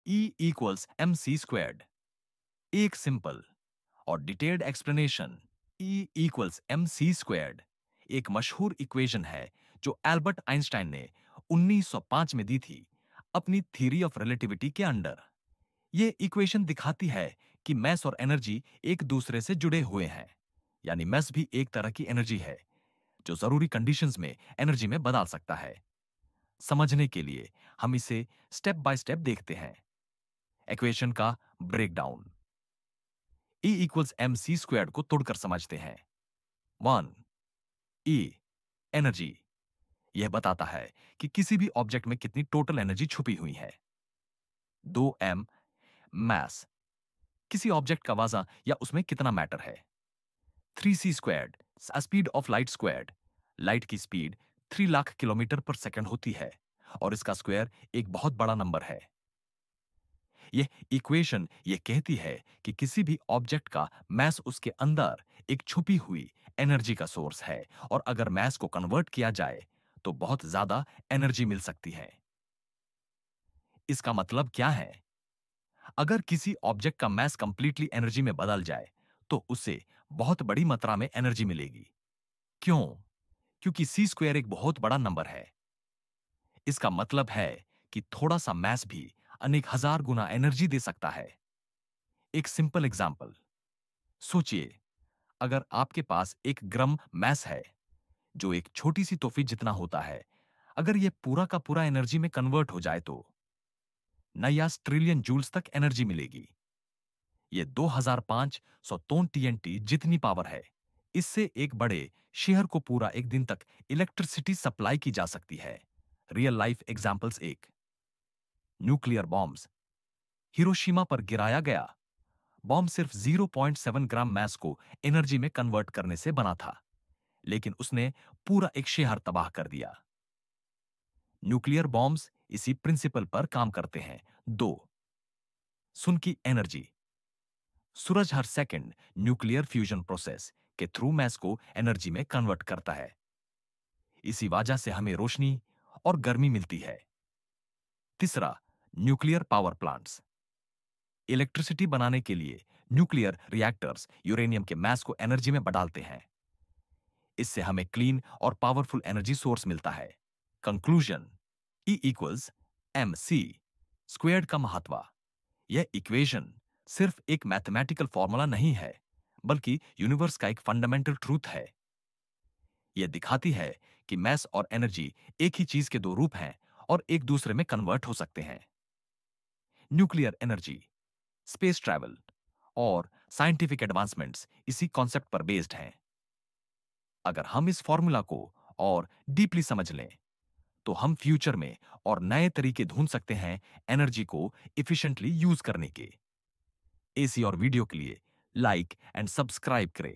E equals m c squared. एक simple और detailed explanation. E equals m c squared एक मशहूर equation है जो एल्बर्ट आइंस्टाइन ने 1905 में दी थी अपनी थ्योरी ऑफ रिलेटिविटी के अंडर। ये इक्वेशन दिखाती है कि मैस और एनर्जी एक दूसरे से जुड़े हुए हैं। यानी मैस भी एक तरह की एनर्जी है जो जरूरी कंडीशंस में एनर्जी में बदल सकता है। समझने के लिए हम इसे स्टेप बाय स्टेप देखते हैं। इक्वेशन का breakdown. E equals m c squared को तोड़कर समझते हैं। 1. E energy. यह बताता है कि किसी भी ऑब्जेक्ट में कितनी टोटल एनर्जी छुपी हुई है। 2m मास। किसी ऑब्जेक्ट का वजन या उसमें कितना मैटर है। 3c squared speed of light squared. Light की स्पीड 3 लाख किलोमीटर पर सेकंड होती है और इसका स्क्वायर एक बहुत बड़ा नंबर है। यह इक्वेशन यह कहती है कि किसी भी ऑब्जेक्ट का मास उसके अंदर एक छुपी हुई एनर्जी का सोर्स है और अगर मास को कन्वर्ट किया जाए तो बहुत ज्यादा एनर्जी मिल सकती है। इसका मतलब क्या है? अगर किसी ऑब्जेक्ट का मास कंप्लीटली एनर्जी में बदल जाए तो उसे बहुत बड़ी मात्रा में एनर्जी मिलेगी। क्यों? क्योंकि सी स्क्वायर एक बहुत बड़ा नंबर है। इसका मतलब है कि थोड़ा सा मास भी अनेक हजार गुना एनर्जी दे सकता है। एक सिंपल एग्जांपल सोचिए, अगर आपके पास 1 ग्राम मास है जो एक छोटी सी तोहफी जितना होता है, अगर यह पूरा का पूरा एनर्जी में कन्वर्ट हो जाए तो नया ट्रिलियन जूल्स तक एनर्जी मिलेगी। यह 2500 टन टीएनटी जितनी पावर है। इससे एक बड़े शहर को पूरा एक दिन तक इलेक्ट्रिसिटी सप्लाई की जा सकती है। Real life examples. एक न्यूक्लियर बॉम्ब्स। हिरोशिमा पर गिराया गया बॉम्ब सिर्फ 0.7 ग्राम मास को एनर्जी में कन्वर्ट करने से बना था, लेकिन उसने पूरा एक शहर तबाह कर दिया। न्यूक्लियर बॉम्ब्स इसी प्रिंसिपल पर काम करते हैं। 2. सुन की एनर्जी। सूरज हर सेकंड न्यूक्लियर फ्यूजन प्रोसेस के थ्रू मास को एनर्जी में कन्वर्ट करता है। इसी वजह से हमें रोशनी और गर्मी मिलती है। तीसरा, न्यूक्लियर पावर प्लांट्स। इलेक्ट्रिसिटी बनाने के लिए न्यूक्लियर रिएक्टर्स यूरेनियम के मास को एनर्जी में बदलते हैं। इससे हमें क्लीन और पावरफुल एनर्जी सोर्स मिलता है। Conclusion. E equals m c squared का महत्व। यह इक्वेशन सिर्फ एक मैथमेटिकल फॉर्मूला नहीं है, बल्कि यूनिवर्स का एक फंडामेंटल ट्रूथ है। यह दिखाती है कि मैस और एनर्जी एक ही चीज के दो रूप हैं और एक दूसरे में कन्वर्ट हो सकते हैं। न्यूक्लियर एनर्जी, स्पेस ट्रैवल और साइंटिफिक एडवांसमेंट्स इसी कॉन्सेप्ट पर बेस्ड हैं। अगर हम इस फॉर्मूला को और डीपली समझ लें तो हम फ्यूचर में और नए तरीके ढूंढ सकते हैं एनर्जी को इफिशिएंटली यूज करने के। ऐसी और वीडियो के लिए लाइक एंड सब्सक्राइब करें।